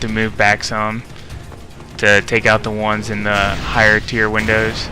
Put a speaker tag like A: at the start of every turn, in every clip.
A: to move back some to take out the ones in the higher tier windows,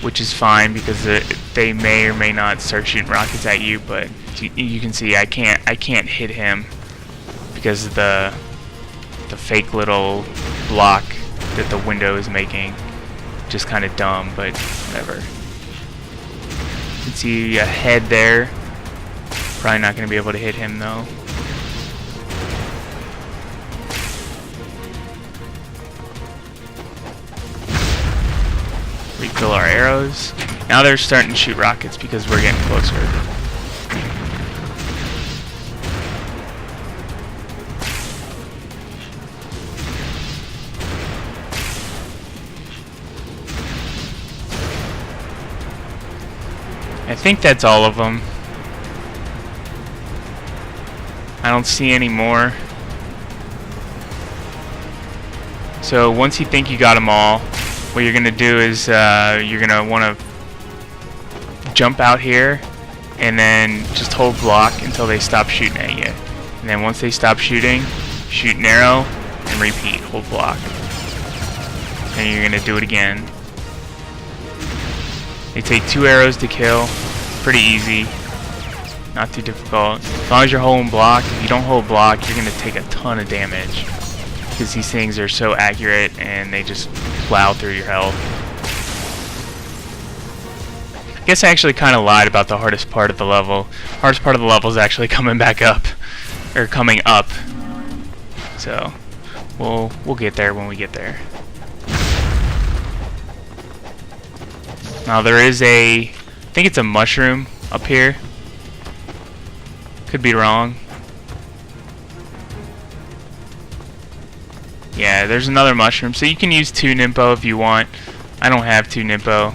A: which is fine because they may or may not start shooting rockets at you. But you can see I can't hit him because of the fake little block that the window is making. Just kind of dumb, but whatever. You can see a head there. Probably not going to be able to hit him though. Refill our arrows. Now they're starting to shoot rockets because we're getting closer. I think that's all of them. I don't see any more. So once you think you got them all, what you're gonna do is you're gonna want to jump out here and then just hold block until they stop shooting at you. And then once they stop shooting, shoot an arrow and repeat. Hold block. And you're gonna do it again. They take 2 arrows to kill. Pretty easy. Not too difficult. As long as you're holding block. If you don't hold block, you're gonna take a ton of damage because these things are so accurate and they just plow through your health. I guess I actually kind of lied about the hardest part of the level. Hardest part of the level is actually coming back up, or coming up. So we'll get there when we get there. Now there is I think it's a mushroom up here. Could be wrong. Yeah, there's another mushroom. So you can use 2 Nimpo if you want. I don't have 2 Nimpo.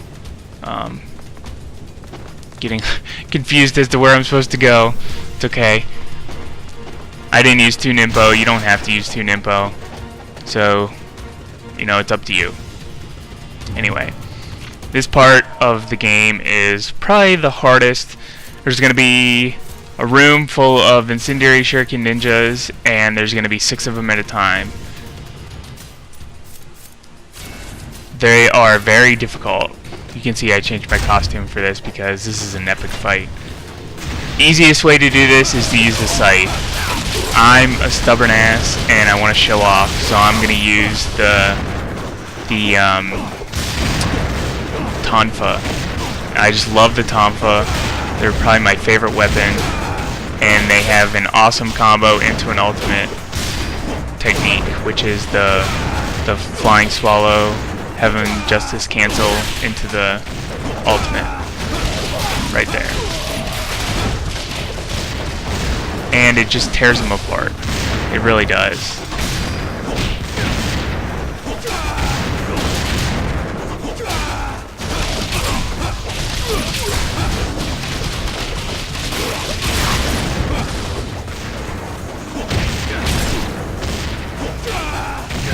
A: Getting confused as to where I'm supposed to go. It's okay. I didn't use 2 Nimpo. You don't have to use 2 Nimpo. So, you know, it's up to you. Anyway, this part of the game is probably the hardest. There's going to be a room full of incendiary shuriken ninjas, and there's going to be 6 of them at a time. They are very difficult. You can see I changed my costume for this because this is an epic fight. Easiest way to do this is to use the scythe. I'm a stubborn ass and I want to show off, so I'm going to use the Tonfa. I just love the Tonfa. They're probably my favorite weapon, and they have an awesome combo into an ultimate technique, which is the flying swallow, having justice cancel into the ultimate right there. And it just tears them apart. It really does.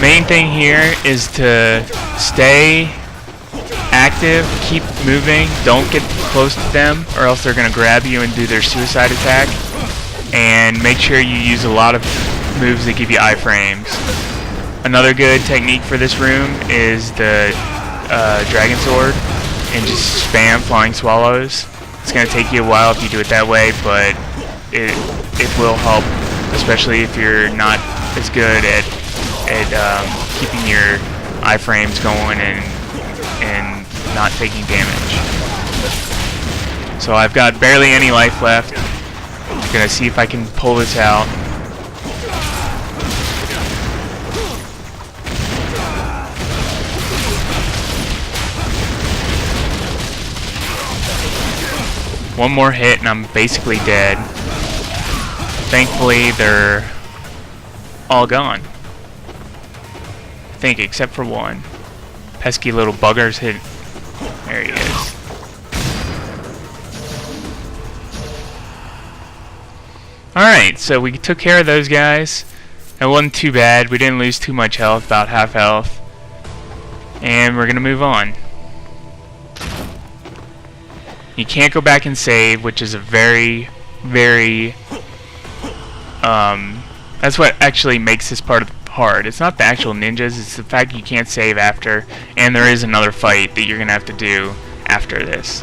A: Main thing here is to stay active, keep moving, don't get close to them or else they're going to grab you and do their suicide attack, and make sure you use a lot of moves that give you iframes. Another good technique for this room is the dragon sword, and just spam flying swallows. It's going to take you a while if you do it that way, but it will help, especially if you're not as good at keeping your iframes going and not taking damage. So I've got barely any life left. I'm gonna see if I can pull this out. One more hit and I'm basically dead. Thankfully they're all gone. I think, except for one. Pesky little buggers hit. There he is. Alright, so we took care of those guys. It wasn't too bad. We didn't lose too much health, about half health. And we're gonna move on. You can't go back and save, which is a very, very That's what actually makes this part hard. It's not the actual ninjas, it's the fact you can't save after, and there is another fight that you're gonna have to do after this,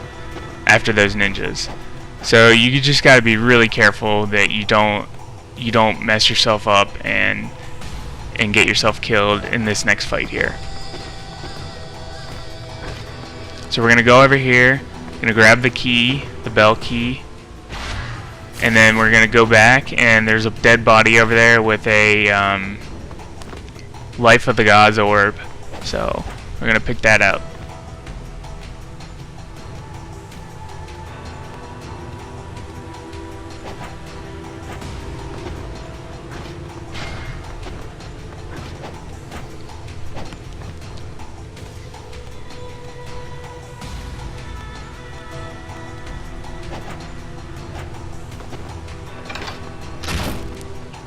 A: after those ninjas. So you just gotta be really careful that you don't mess yourself up and get yourself killed in this next fight here. So we're gonna go over here, gonna grab the key, the bell key, and then we're gonna go back, and there's a dead body over there with a Life of the Gods orb. So we're gonna pick that up.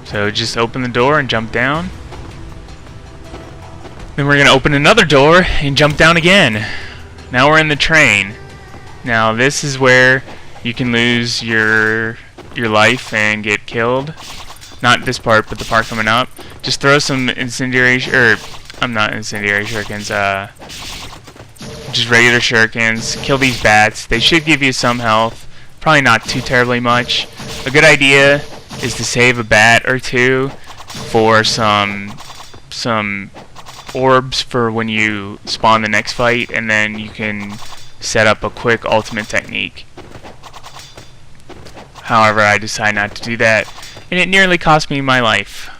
A: So just open the door and jump down. Then we're gonna open another door and jump down again. Now we're in the train. Now this is where you can lose your life and get killed. Not this part, but the part coming up. Just throw some incendiary not incendiary shurikens, just regular shurikens. Kill these bats. They should give you some health. Probably not too terribly much. A good idea is to save a bat or two for some orbs for when you spawn the next fight, and then you can set up a quick ultimate technique. However, I decided not to do that, and it nearly cost me my life.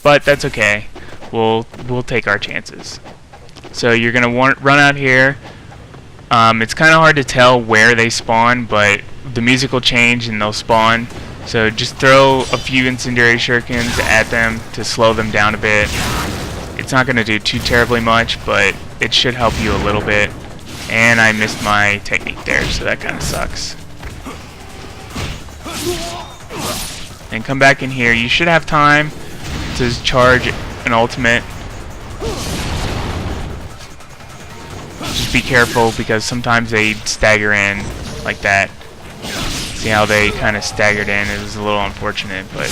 A: But that's okay. We'll take our chances. So you're gonna run out here. It's kind of hard to tell where they spawn, but the music will change and they'll spawn. So just throw a few incendiary shurikens at them to slow them down a bit. It's not going to do too terribly much, but it should help you a little bit. And I missed my technique there, so that kind of sucks. And come back in here. You should have time to charge an ultimate. Just be careful, because sometimes they stagger in like that. See how they kind of staggered in? It was a little unfortunate, but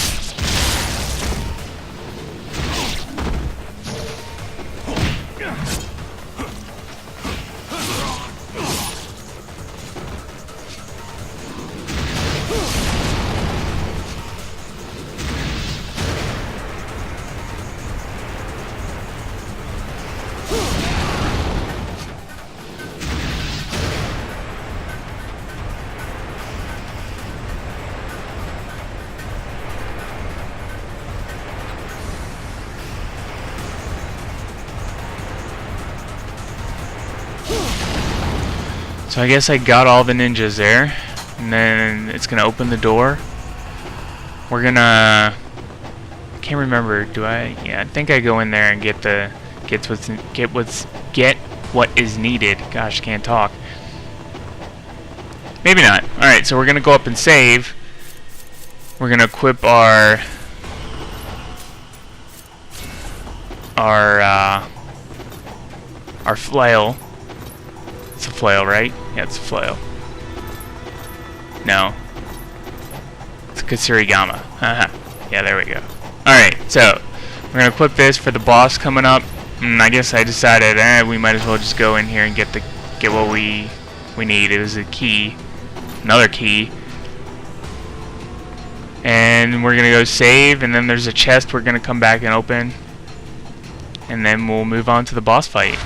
A: so I guess I got all the ninjas there, and then it's gonna open the door. We're gonna, can't remember, do I? Yeah, I think I go in there and get what is needed. Gosh, can't talk. Maybe not. All right, so we're gonna go up and save. We're gonna equip our flail. It's a flail, right? Yeah, it's a flail. No. It's a Katsurigama. Haha. Yeah, there we go. Alright, so we're gonna equip this for the boss coming up. And I guess I decided we might as well just go in here and get what we need. It was a key. Another key. And we're gonna go save, and then there's a chest we're gonna come back and open. And then we'll move on to the boss fight.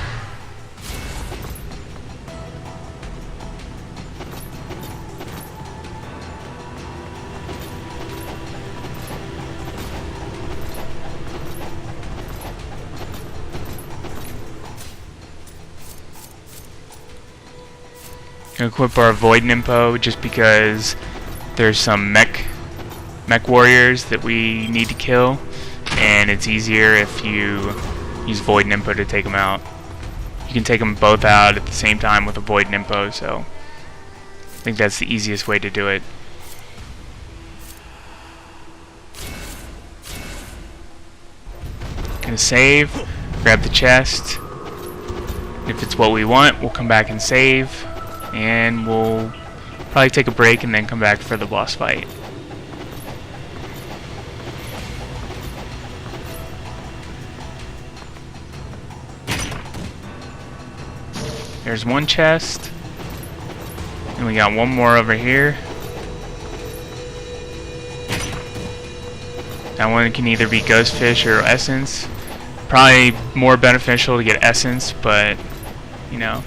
A: Equip our Void Nimpo just because there's some mech warriors that we need to kill, and it's easier if you use Void Nimpo to take them out. You can take them both out at the same time with a Void Nimpo, so I think that's the easiest way to do it. Gonna save, grab the chest. If it's what we want, we'll come back and save. And we'll probably take a break and then come back for the boss fight. There's one chest. And we got one more over here. That one can either be ghost fish or essence. Probably more beneficial to get essence, but you know.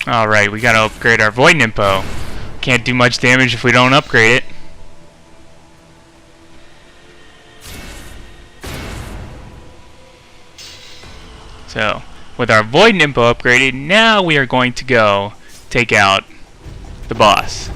A: Alright, we gotta upgrade our Void Nimpo. Can't do much damage if we don't upgrade it. So, with our Void Nimpo upgraded, now we are going to go take out the boss.